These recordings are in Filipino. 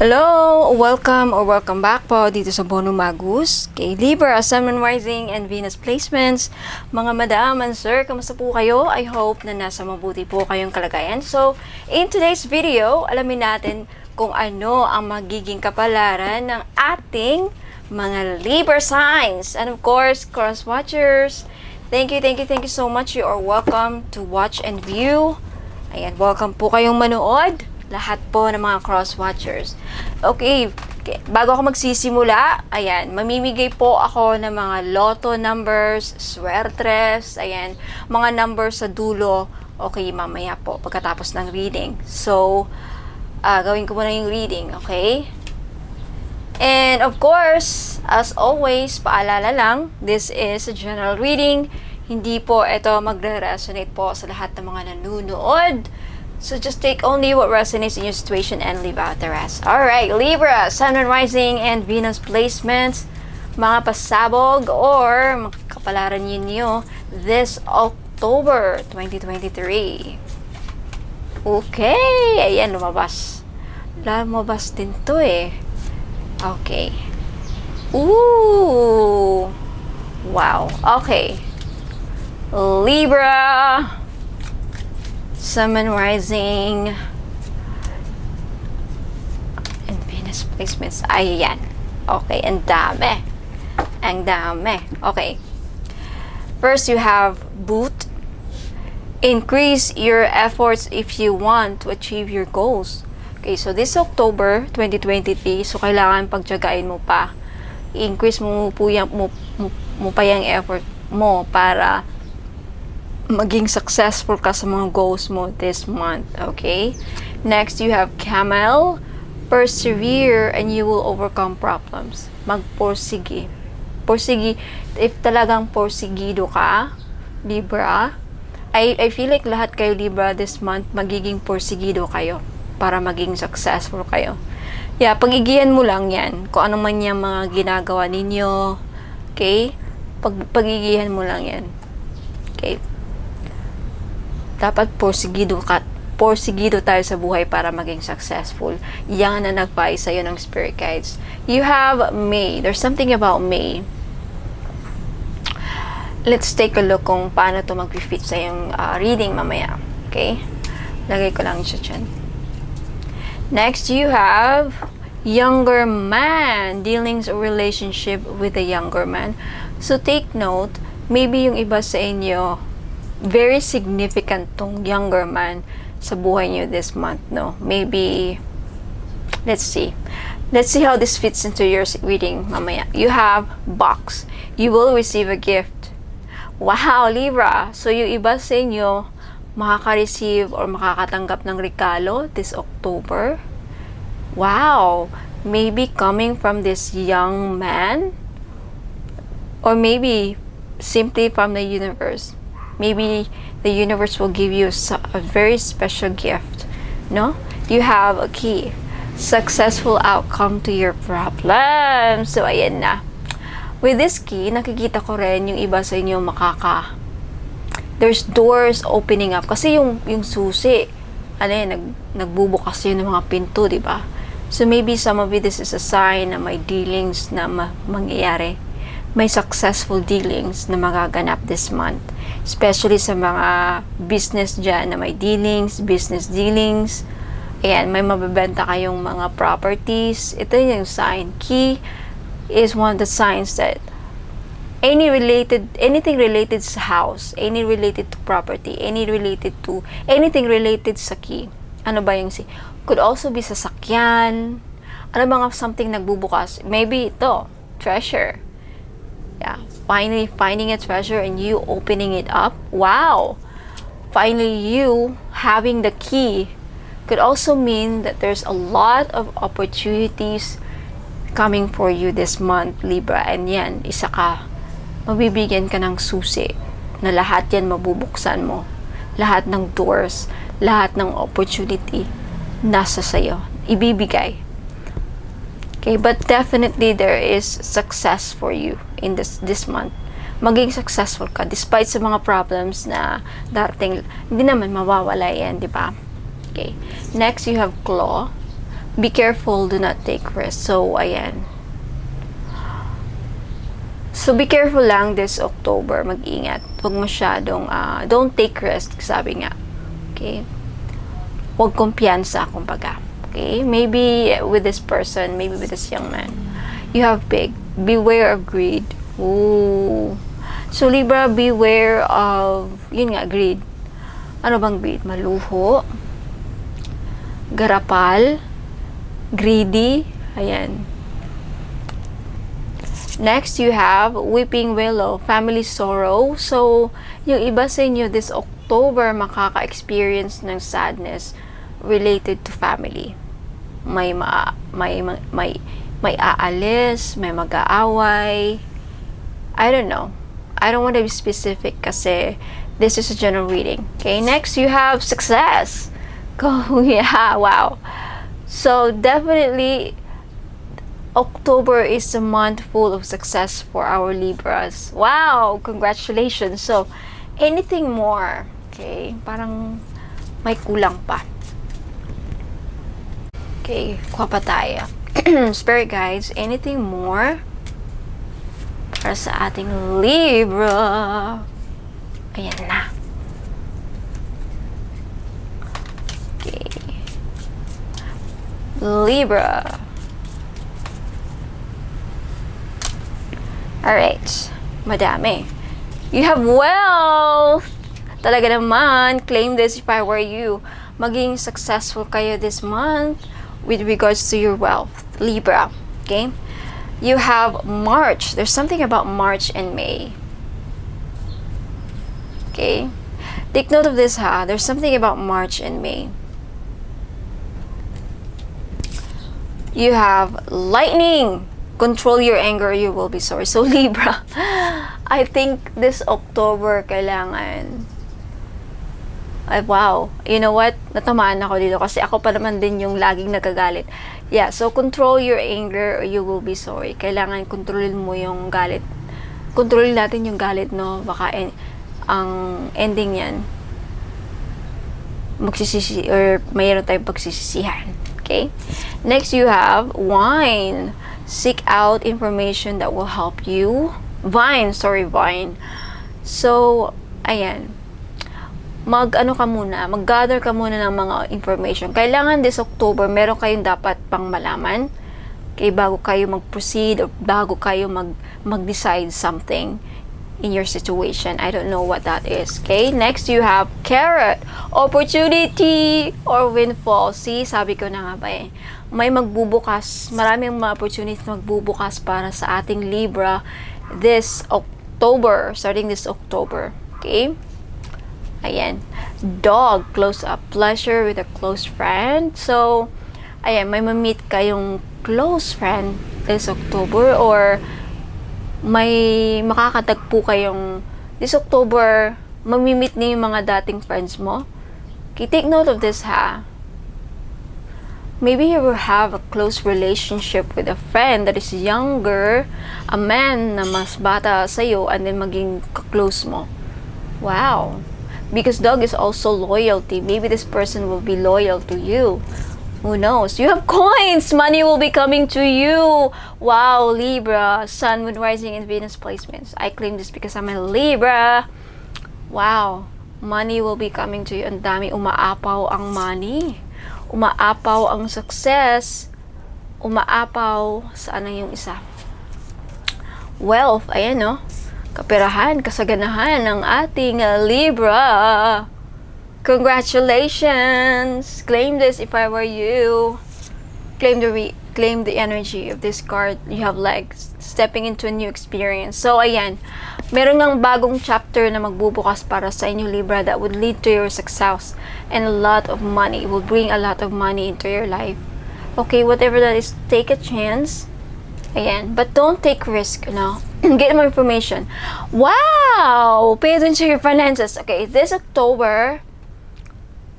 Hello! Welcome back po dito sa Bono Magus kay Libra, Sun, Moon, Rising, and Venus Placements. Mga madam and sir, kamusta po kayo? I hope na nasa mabuti po kayong kalagayan. So, in today's video, alamin natin kung ano ang magiging kapalaran ng ating mga Libra signs. And of course, cross watchers, thank you so much. You are welcome to watch and view. Ayan, welcome po kayong manood. Lahat po ng mga cross-watchers. Okay, bago ako magsisimula, ayan, mamimigay po ako ng mga lotto numbers, swertres, ayan, mga numbers sa dulo. Okay, mamaya po, pagkatapos ng reading. So, gawin ko muna yung reading, okay? And of course, as always, paalala lang, this is a general reading. Hindi po ito magre-resonate po sa lahat ng mga nanonood. So just take only what resonates in your situation and leave out the rest. Alright, Libra, Sun, Moon, Rising, and Venus Placements. Mga pasabog or kapalaran ninyo this October 2023. Okay, ayan, lumabas. Lumabas din to eh. Okay. Ooh. Wow. Okay. Libra, Sun, Moon, Rising, and Venus Placements. Ayan. Okay, ang dami. Ang dami. Okay. First, you have Boot. Increase your efforts if you want to achieve your goals. Okay, so this October 2023, so kailangan pagtiyagain mo pa. I-increase mo pa yung effort mo para maging successful ka sa mga goals mo this month, okay? Next, you have Camel. Persevere and you will overcome problems. Magporsige. Porsige, if talagang porsigido ka, Libra, I feel like lahat kayo Libra this month, magiging porsigido kayo para maging successful kayo. Yeah, pagigihan mo lang yan. Kung ano man yung mga ginagawa ninyo, okay? Pagigihan mo lang yan. Okay? Dapat porsigido tayo sa buhay para maging successful. Yan na nagpay sa'yo ng spirit guides. You have May. There's something about May. Let's take a look kung paano to mag-fit sa yung reading mamaya. Okay? Lagay ko lang siya dyan. Next, you have younger man. Dealings or relationship with a younger man. So, take note, maybe yung iba sa inyo, very significant tong younger man sa buhay niyo this month, no? Maybe, let's see how this fits into your reading mamaya. You have Box. You will receive a gift. Wow, Libra. So, yung iba sa inyo, makaka-receive or makakatanggap ng regalo this October. Wow. Maybe coming from this young man, or maybe simply from the universe. Maybe the universe will give you a very special gift, no? You have a key. Successful outcome to your problem. So, ayan na. With this key, nakikita ko rin yung iba sa inyo there's doors opening up. Kasi yung susi, nagbubukas yun ng mga pinto, di ba? So, maybe some of you, this is a sign na may dealings na mangyayari. May successful dealings na magaganap this month. Especially sa mga business dyan na may business dealings. Ayan, may mabibenta kayong mga properties. Ito yung sign. Key is one of the signs that anything related sa house, any related to property, anything related sa key. Ano ba yung si? Could also be sasakyan. Ano mga something nagbubukas? Maybe ito, treasure. Yeah, finally finding a treasure and you opening it up. Wow! Finally, you having the key could also mean that there's a lot of opportunities coming for you this month, Libra. And yan, isa ka. Mabibigyan ka ng susi na lahat yan mabubuksan mo. Lahat ng doors, lahat ng opportunity nasa sayo. Ibibigay. Okay, but definitely there is success for you in this month. Maging successful ka despite sa mga problems na darating. Hindi naman mawawala yan, di ba? Okay. Next, you have Claw. Be careful, do not take risks. So, ayan. So, be careful lang this October. Mag-ingat. Huwag masyadong, don't take risk, sabi nga. Okay? Huwag kumpiyansa, kumbaga. Okay? Maybe with this person, maybe with this young man. You have beware of greed. Ooh. So, Libra, beware of, yun nga, greed. Ano bang greed? Maluho, garapal, greedy, ayan. Next, you have weeping willow, family sorrow. So, yung iba sa inyo this October makaka-experience ng sadness related to family. May aalis, may mag-aaway. I don't know. I don't want to be specific kasi this is a general reading. Okay, next you have success. Oh, yeah, wow. So, definitely October is a month full of success for our Libras. Wow! Congratulations! So, anything more? Okay, parang may kulang pa. Okay, kuha pa tayo. Spirit guides, anything more para sa ating Libra? Ayan na. Okay. Libra. Alright. Madami. You have wealth! Talaga naman. Claim this if I were you. Maging successful kayo this month with regards to your wealth. Libra. Okay? You have March. There's something about March and May. Okay? Take note of this, ha? There's something about March and May. You have lightning. Control your anger, you will be sorry. So, Libra, I think this October, kailangan, ay, wow. You know what? Natamaan ako dito kasi ako pa naman din yung laging nagagalit. Yeah, so control your anger or you will be sorry. Kailangan kontrolin mo yung galit. Kontrolin natin yung galit, no? Baka ang ending yan, magsisisi, or mayroon tayong pagsisisihan. Okay? Next, you have wine. Seek out information that will help you. Vine. So, ayan. Mag-gather ka muna ng mga information. Kailangan this October, meron kayong dapat pang malaman. Okay, bago kayo mag-proceed or bago kayo mag-decide something in your situation. I don't know what that is. Okay, next you have carrot. Opportunity or windfall. See, sabi ko na nga ba eh. May magbubukas, maraming mga opportunities magbubukas para sa ating Libra this October, starting this October. Okay? Ayan. Dog, close up. Pleasure with a close friend. So, ayan, may ma-meet kayong close friend this October or may makakatagpo kayong this October, mamimit niyo yung mga dating friends mo. Okay, take note of this, ha? Maybe you will have a close relationship with a friend that is younger, a man na mas bata sa'yo, and then maging close mo. Wow. Because dog is also loyalty. Maybe this person will be loyal to you. Who knows? You have coins! Money will be coming to you! Wow, Libra. Sun, Moon, Rising, and Venus placements. I claim this because I'm a Libra. Wow. Money will be coming to you. Ang dami, umaapaw ang money. Umaapaw ang success. Umaapaw, saan na yung isa? Wealth, ayan no. Kaperahan, kasaganahan ng ating Libra. Congratulations! Claim this if I were you. Claim the energy of this card. You have legs. Stepping into a new experience. So, ayan. Meron ng bagong chapter na magbubukas para sa inyo, Libra, that would lead to your success and a lot of money. It will bring a lot of money into your life. Okay, whatever that is, take a chance. Ayan. But don't take risk, no? Get more information. Wow! Pay attention to your finances. Okay, this October,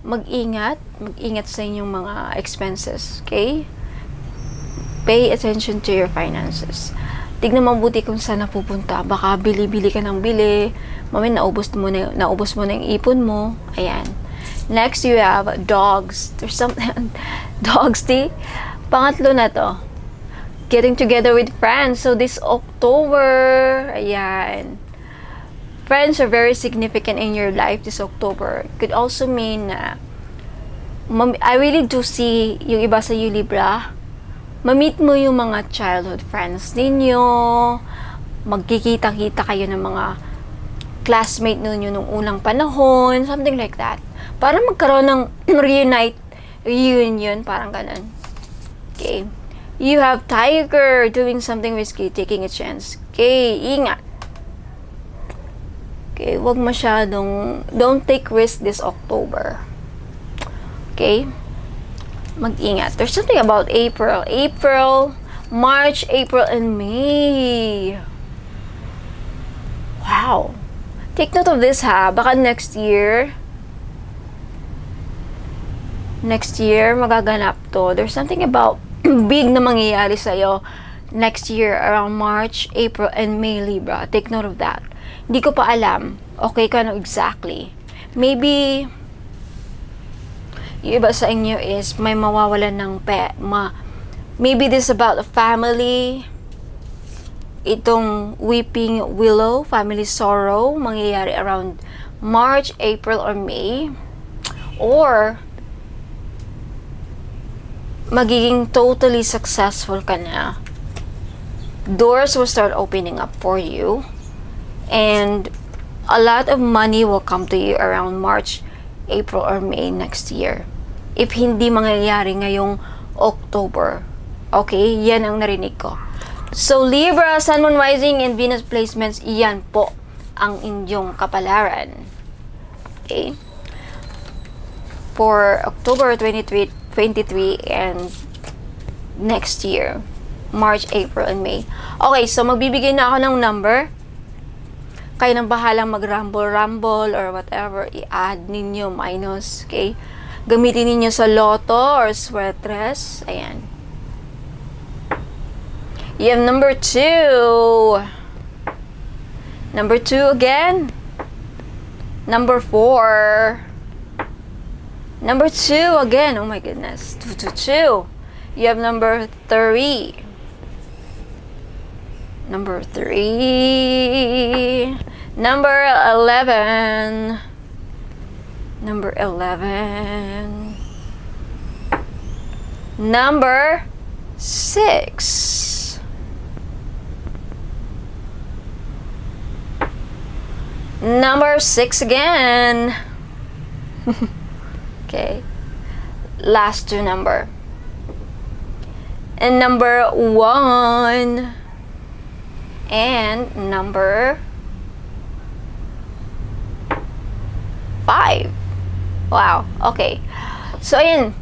mag-ingat sa inyong mga expenses. Okay? Pay attention to your finances. Tignan mabuti kung saan napupunta. Baka bili-bili ka ng bili. Mamaya naubos mo na yung ipon mo. Ayan. Next, you have dogs. There's something. Dogs tea. Pangatlo na to. Getting together with friends. So this October, ayan. Friends are very significant in your life this October. Could also mean na I really do see yung iba sa you, Libra. Ma-meet mo yung mga childhood friends ninyo. Magkikita-kita kayo ng mga classmate ninyo nung unang panahon. Something like that. Para magkaroon ng reunion, parang ganun. Okay. You have Tiger doing something risky, taking a chance. Okay, ingat. Okay, wag masyadong, don't take risk this October. Okay? Mag-ingat. There's something about April, March, April, and May. Wow. Take note of this ha. Baka next year, magaganap to. There's something about big na mangyayari sa'yo next year around March, April, and May, Libra. Take note of that. Hindi ko pa alam. Okay ka na exactly. Maybe yung iba sa inyo is may mawawalan ng maybe this about a family. Itong weeping willow, family sorrow, mangyayari around March, April, or May. Or magiging totally successful ka na. Doors will start opening up for you. And a lot of money will come to you around March, April, or May next year. If hindi mangyayari ngayong October. Okay? Yan ang narinig ko. So, Libra, Sun, Moon, Rising, and Venus placements, yan po ang inyong kapalaran. Okay? For October 23 and next year. March, April, and May. Okay, so magbibigay na ako ng number. Kayo nang bahalang mag-rumble or whatever, i-add ninyo, minus, okay? Gamitin ninyo sa loto or sweatress. Ayan. You have number 2. Number 2 again. Number 4. Number 2 again. Oh my goodness. 2. You have number 3. Number 3. Number 11. Number 11. Number 6. Number 6 again. Okay. Last 2 number. And number 1. And number 5. Wow. Okay. So, ayan.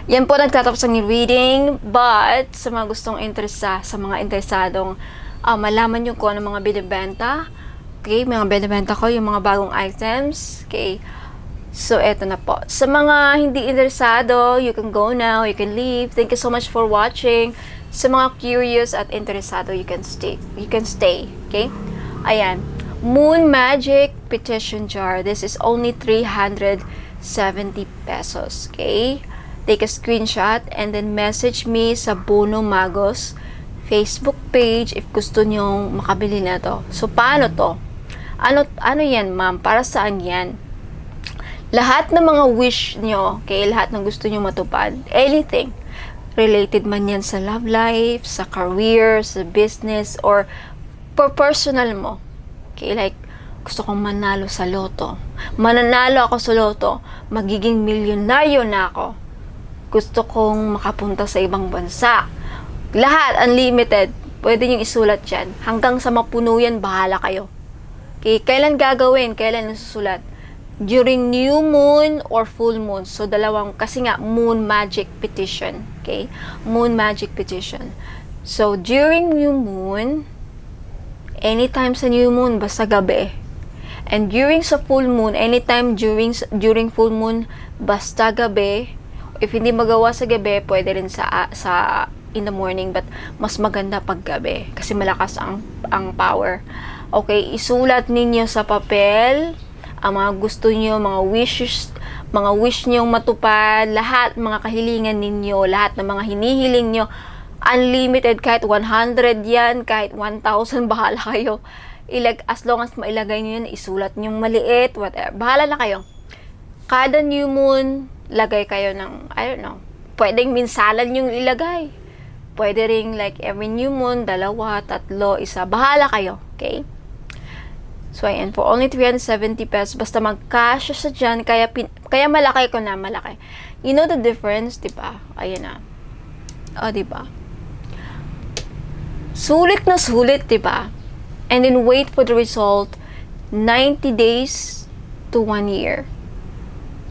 Yan po nagtatapos ang reading. But, sa mga gustong sa mga interesadong malaman nyo kung ano mga binibenta. Okay. Mga binibenta ko, yung mga bagong items. Okay. So, eto na po. Sa mga hindi interesado, you can go now. You can leave. Thank you so much for watching. Sa mga curious at interesado, you can stay. Okay? Ayan. Moon Magic Petition Jar. This is only 370 pesos. Okay? Take a screenshot and then message me sa Bono Magos Facebook page if gusto nyong makabili na to. So, paano to? Ano yan, ma'am? Para saan yan? Lahat ng mga wish nyo, okay? Lahat ng gusto nyo matupad. Anything. Related man yan sa love life, sa career, sa business, or for personal mo. Okay, like, gusto kong manalo sa loto. Mananalo ako sa loto. Magiging milyonaryo na ako. Gusto kong makapunta sa ibang bansa. Lahat, unlimited. Pwede nyo isulat yan. Hanggang sa mapuno yan, bahala kayo. Okay, kailan gagawin? Kailan nasusulat? During new moon or full moon. So, kasi nga, moon magic petition. Okay? Moon magic petition. So, during new moon, anytime sa new moon, basta gabi. And during sa full moon, anytime during full moon, basta gabi. If hindi magawa sa gabi, pwede rin sa in the morning, but mas maganda pag gabi. Kasi malakas ang power. Okay? Isulat ninyo sa papel ang mga gusto niyo, mga wishes, mga wish nyong matupad, lahat mga kahilingan ninyo, lahat ng mga hinihiling nyo, unlimited, kahit 100 yan, kahit 1,000, bahala kayo. As long as mailagay nyo yun, isulat nyo maliit, whatever, bahala na kayo. Kada new moon, lagay kayo ng, I don't know, pwedeng minsalan yung ilagay. Pwede ring like every new moon, 2, 3, 1, bahala kayo, okay? So, ayan, for only 370 pesos, basta mag-cash sa dyan, kaya malaki ko na, malaki. You know the difference, diba? Ayan na. O, diba? Sulit na sulit, diba? And then wait for the result, 90 days to 1 year.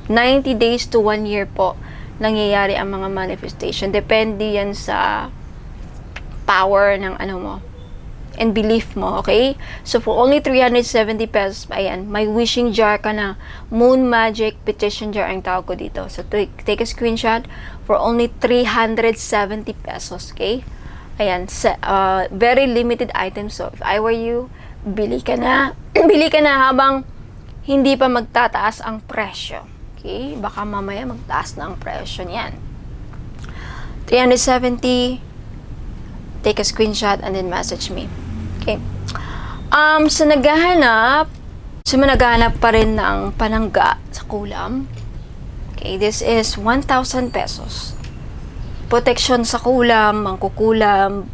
90 days to 1 year po, nangyayari ang mga manifestation. Depende yan sa power ng ano mo and belief mo, okay? So, for only 370 pesos, ayan, may wishing jar ka na. Moon Magic Petition Jar ang tawag ko dito. So, take a screenshot for only 370 pesos, okay? Ayan, very limited items. So, if I were you, bili ka na. Bili ka na habang hindi pa magtataas ang presyo. Okay? Baka mamaya magtaas na ang presyo niyan. 370, take a screenshot and then message me. Okay. So naghahanap pa rin ng panangga sa kulam. Okay, this is 1,000 pesos. Protection sa kulam, mangkukulam,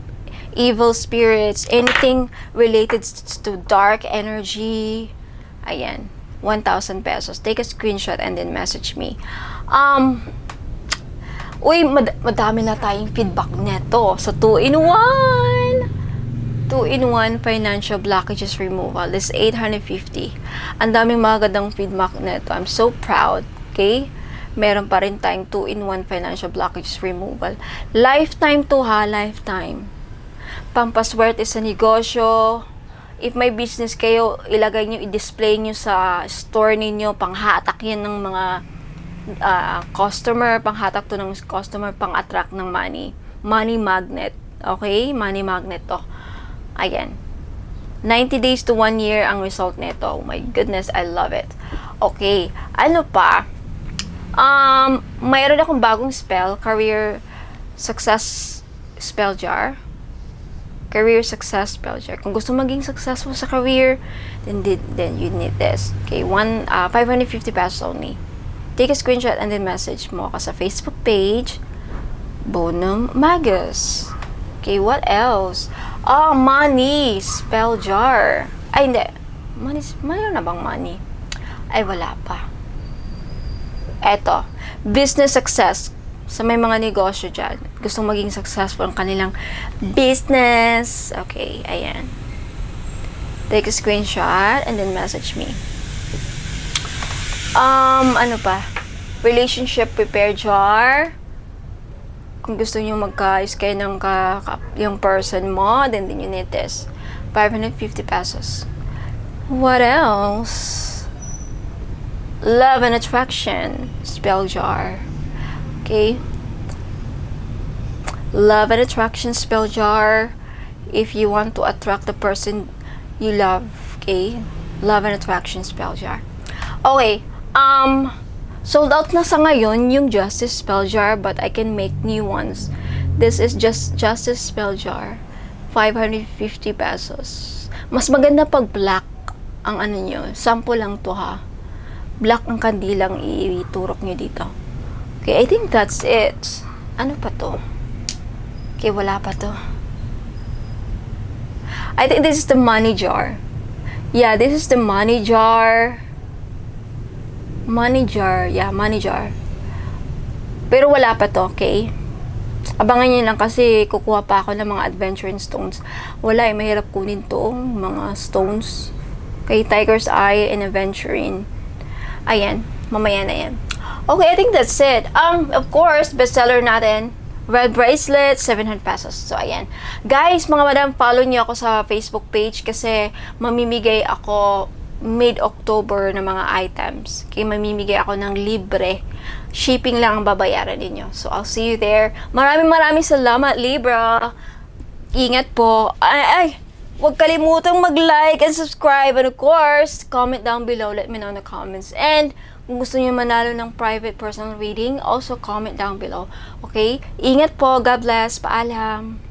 evil spirits, anything related to dark energy. Ayan, 1,000 pesos. Take a screenshot and then message me. Uy, madami na tayong feedback neto sa 2-in-1. 2-in-1 financial blockages removal. This is 850. Ang daming magandang feedback neto. I'm so proud. Okay? Meron pa rin tayong 2-in-1 financial blockages removal. Lifetime to ha, lifetime. Pampaswerte sa negosyo. If may business kayo, ilagay nyo, i-display nyo sa store ninyo, panghatak yan ng mga customer, panghatak to ng customer, pang-attract ng money. Money magnet. Okay? Money magnet to. Ayan. 90 days to 1 year ang result nito. Oh my goodness, I love it. Okay. Ano pa? Mayroon akong bagong spell, Career Success Spell Jar. Career Success Spell Jar. Kung gusto maging successful sa career, then you need this. Okay, 550 pesos only. Take a screenshot and then message mo ka sa Facebook page, Bonum Magus. Okay, what else? Money Spell Jar. Ay, hindi. Mayroon na bang money? Ay, wala pa. Eto, business success. Sa may mga negosyo dyan, gustong maging successful ang kanilang business. Okay, ayan. Take a screenshot and then message me. Ano pa? Relationship Prepare Jar. Kung gusto nyo magka-ayos kayo ng yung person mo, then you need this. 550 pesos. What else? Love and Attraction Spell Jar. Okay? Love and Attraction Spell Jar. If you want to attract the person you love, okay? Love and Attraction Spell Jar. Okay, sold out na sa ngayon yung Justice Spell Jar, but I can make new ones. This is just Justice Spell Jar. 550 pesos. Mas maganda pag black ang ano nyo. Sample lang to ha. Black ang kandilang iturok nyo dito. Okay, I think that's it. Ano pa to? Okay, wala pa to. I think this is the money jar. Yeah, this is the money jar. Money jar. Yeah, money jar. Pero wala pa to, okay? Abangan nyo lang kasi kukuha pa ako ng mga adventuring stones. Wala eh, mahirap kunin to. Mga stones. Okay, Tiger's Eye and Aventurine. Ayan, mamaya na yan. Okay, I think that's it. Of course, bestseller natin, red bracelet, 700 pesos. So, ayan. Guys, mga madam, follow niyo ako sa Facebook page kasi mamimigay ako mid-October ng mga items. Okay, mamimigay ako ng libre. Shipping lang ang babayaran ninyo. So, I'll see you there. Maraming salamat, Libra. Ingat po. Huwag kalimutang mag-like and subscribe. And of course, comment down below. Let me know in the comments. And Kung gusto niyo manalo ng private personal reading, also comment down below. Okay? Ingat po. God bless. Paalam.